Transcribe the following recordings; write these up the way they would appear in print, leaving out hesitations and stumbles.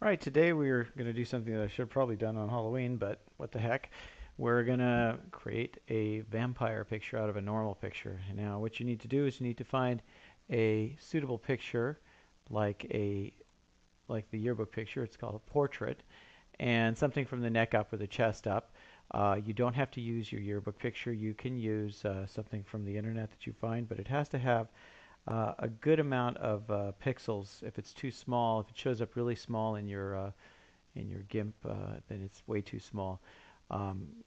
All right, today we're going to do something that I should have probably done on Halloween, but what the heck. We're going to create a vampire picture out of a normal picture. Now, what you need to do is you need to find a suitable picture like the yearbook picture. It's called a portrait, and something from the neck up or the chest up. You don't have to use your yearbook picture. You can use something from the internet that you find, but it has to have a good amount of pixels. If it's too small, if it shows up really small in your GIMP, then it's way too small.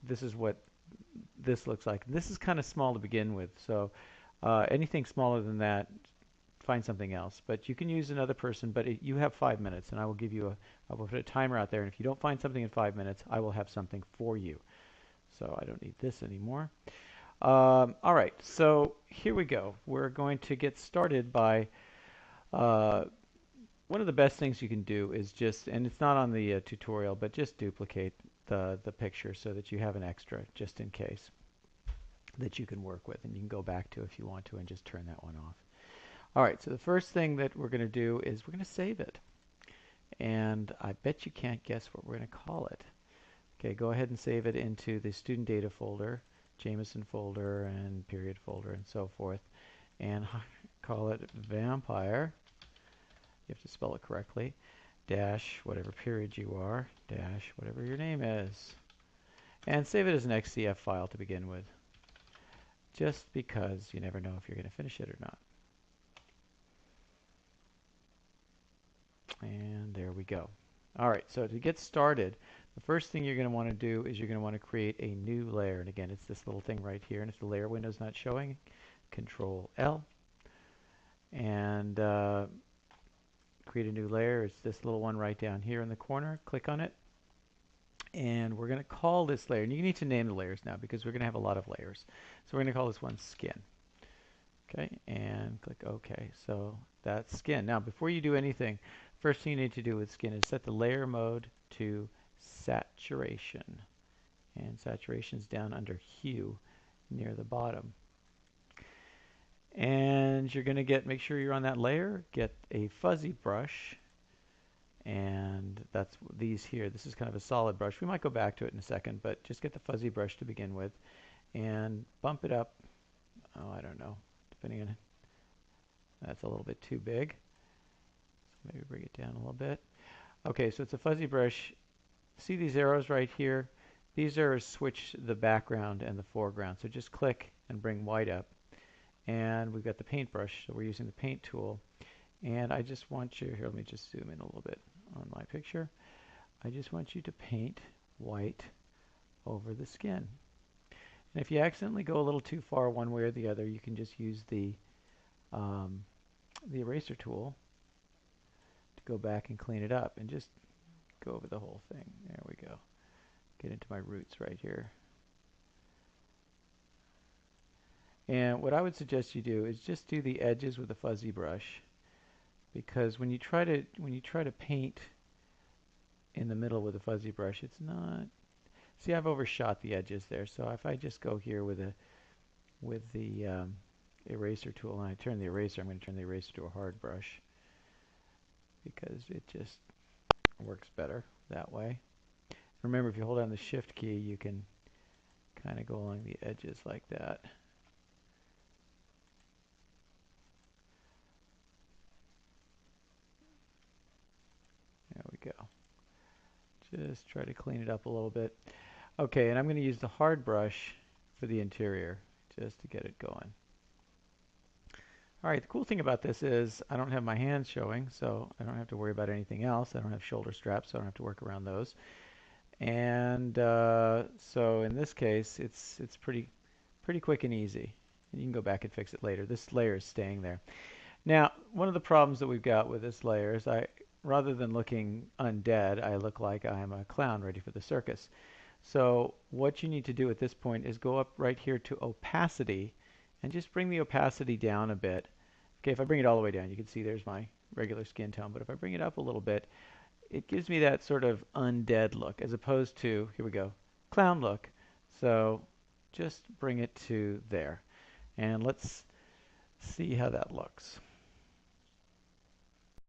This is what this looks like. This is kind of small to begin with, so anything smaller than that, find something else. But you can use another person, but you have 5 minutes, and I will put a timer out there, and if you don't find something in 5 minutes, I will have something for you. So I don't need this anymore. All right, so here we go. We're going to get started by uh, one of the best things you can do is just, and it's not on the tutorial, but just duplicate the picture so that you have an extra just in case that you can work with and you can go back to if you want to and just turn that one off. All right, so the first thing that we're going to do is we're going to save it. And I bet you can't guess what we're going to call it. Okay, go ahead and save it into the student data folder, Jameson folder, and period folder, and so forth. And call it vampire. You have to spell it correctly. Dash whatever period you are, dash whatever your name is. And save it as an XCF file to begin with, just because you never know if you're going to finish it or not. And there we go. All right, so to get started, the first thing you're going to want to do is you're going to want to create a new layer. And again, it's this little thing right here, and if the layer window's not showing, Control L. And create a new layer. It's this little one right down here in the corner. Click on it. And we're going to call this layer, and you need to name the layers now because we're going to have a lot of layers. So we're going to call this one skin. Okay, and click OK. So that's skin. Now, before you do anything, first thing you need to do with skin is set the layer mode to saturation. And saturation's down under hue near the bottom. And you're going to make sure you're on that layer, get a fuzzy brush, and that's these here. This is kind of a solid brush. We might go back to it in a second, but just get the fuzzy brush to begin with and bump it up. Oh, I don't know, depending on, that's a little bit too big. So maybe bring it down a little bit. Okay, so it's a fuzzy brush. See these arrows right here? These arrows switch the background and the foreground. So just click and bring white up. And we've got the paintbrush, so we're using the paint tool. And I just want you, here, let me just zoom in a little bit on my picture. I just want you to paint white over the skin. And if you accidentally go a little too far one way or the other, you can just use the eraser tool to go back and clean it up and just go over the whole thing. There we go. Get into my roots right here. And what I would suggest you do is just do the edges with a fuzzy brush, because when you try to paint in the middle with a fuzzy brush, it's not. See, I've overshot the edges there. So if I just go here with the eraser tool and I turn the eraser, I'm going to turn the eraser to a hard brush because it just works better that way. Remember, if you hold down the Shift key, you can kind of go along the edges like that. There we go. Just try to clean it up a little bit. Okay, and I'm going to use the hard brush for the interior just to get it going. All right, the cool thing about this is I don't have my hands showing, so I don't have to worry about anything else. I don't have shoulder straps, so I don't have to work around those. And so in this case, it's pretty quick and easy. And you can go back and fix it later. This layer is staying there. Now, one of the problems that we've got with this layer is rather than looking undead, I look like I'm a clown ready for the circus. So what you need to do at this point is go up right here to opacity and just bring the opacity down a bit. Okay, if I bring it all the way down, you can see there's my regular skin tone, but if I bring it up a little bit, it gives me that sort of undead look as opposed to, here we go, clown look. So just bring it to there. And let's see how that looks.